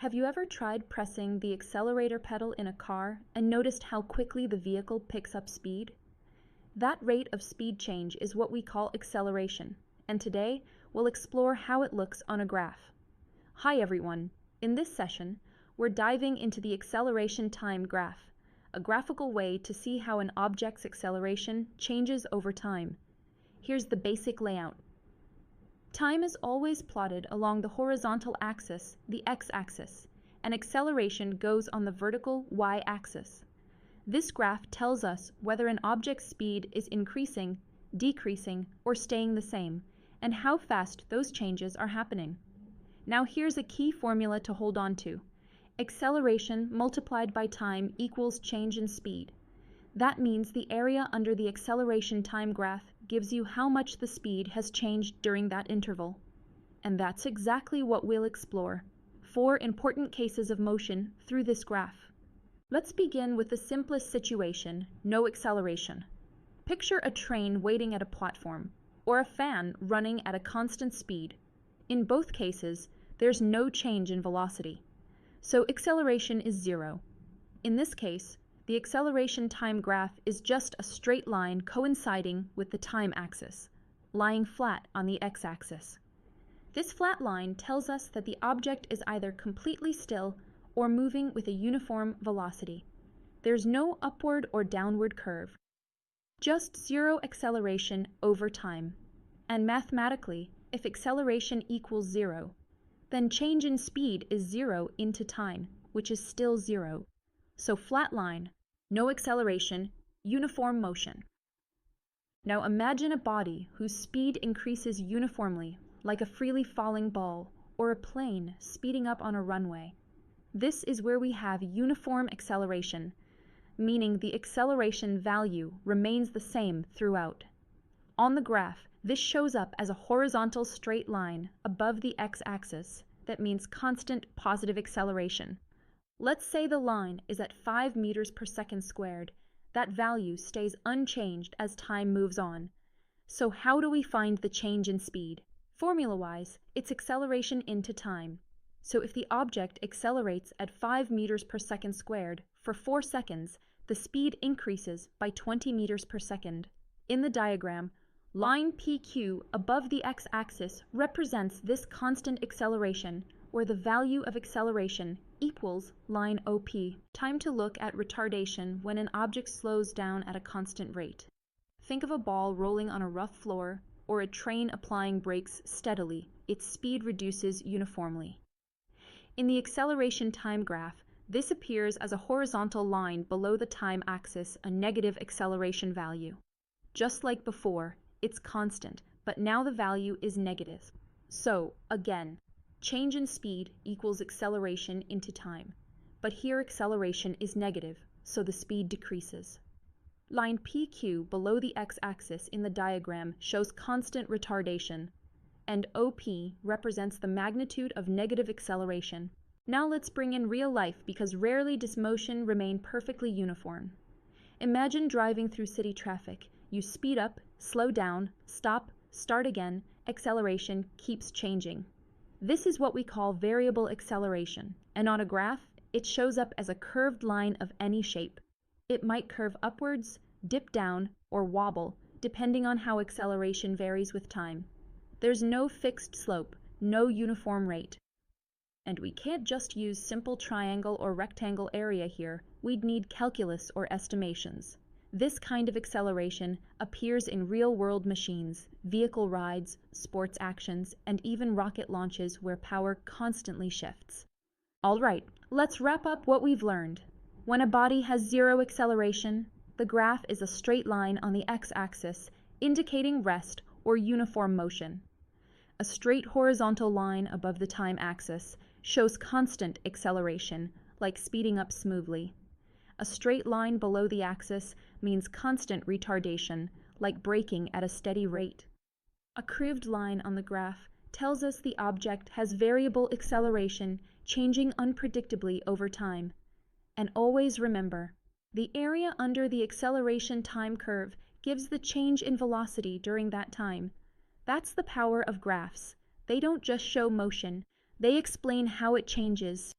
Have you ever tried pressing the accelerator pedal in a car and noticed how quickly the vehicle picks up speed? That rate of speed change is what we call acceleration, and today we'll explore how it looks on a graph. Hi everyone! In this session, we're diving into the acceleration time graph, a graphical way to see how an object's acceleration changes over time. Here's the basic layout. Time is always plotted along the horizontal axis, the x-axis, and acceleration goes on the vertical y-axis. This graph tells us whether an object's speed is increasing, decreasing, or staying the same, and how fast those changes are happening. Now here's a key formula to hold on to. Acceleration multiplied by time equals change in speed. That means the area under the acceleration time graph gives you how much the speed has changed during that interval. And that's exactly what we'll explore. 4 important cases of motion through this graph. Let's begin with the simplest situation, no acceleration. Picture a train waiting at a platform, or a fan running at a constant speed. In both cases, there's no change in velocity. So acceleration is 0. In this case, the acceleration time graph is just a straight line coinciding with the time axis, lying flat on the x-axis. This flat line tells us that the object is either completely still or moving with a uniform velocity. There's no upward or downward curve, just 0 acceleration over time. And mathematically, if acceleration equals 0, then change in speed is 0 into time, which is still 0. So flat line, no acceleration, uniform motion. Now imagine a body whose speed increases uniformly, like a freely falling ball, or a plane speeding up on a runway. This is where we have uniform acceleration, meaning the acceleration value remains the same throughout. On the graph, this shows up as a horizontal straight line above the x-axis that means constant positive acceleration. Let's say the line is at 5 meters per second squared. That value stays unchanged as time moves on. So how do we find the change in speed? Formula-wise, it's acceleration into time. So if the object accelerates at 5 meters per second squared for 4 seconds, the speed increases by 20 meters per second. In the diagram, line PQ above the x-axis represents this constant acceleration, where the value of acceleration equals line OP. Time to look at retardation when an object slows down at a constant rate. Think of a ball rolling on a rough floor or a train applying brakes steadily. Its speed reduces uniformly. In the acceleration time graph, this appears as a horizontal line below the time axis, a negative acceleration value. Just like before, it's constant, but now the value is negative. So, again, change in speed equals acceleration into time, but here acceleration is negative, so the speed decreases. Line PQ below the x-axis in the diagram shows constant retardation, and OP represents the magnitude of negative acceleration. Now let's bring in real life, because rarely does motion remain perfectly uniform. Imagine driving through city traffic. You speed up, slow down, stop, start again, acceleration keeps changing. This is what we call variable acceleration, and on a graph, it shows up as a curved line of any shape. It might curve upwards, dip down, or wobble, depending on how acceleration varies with time. There's no fixed slope, no uniform rate. And we can't just use simple triangle or rectangle area here. We'd need calculus or estimations. This kind of acceleration appears in real-world machines, vehicle rides, sports actions, and even rocket launches where power constantly shifts. All right, let's wrap up what we've learned. When a body has 0 acceleration, the graph is a straight line on the x-axis, indicating rest or uniform motion. A straight horizontal line above the time axis shows constant acceleration, like speeding up smoothly. A straight line below the axis means constant retardation, like braking at a steady rate. A curved line on the graph tells us the object has variable acceleration, changing unpredictably over time. And always remember, the area under the acceleration time curve gives the change in velocity during that time. That's the power of graphs. They don't just show motion, they explain how it changes.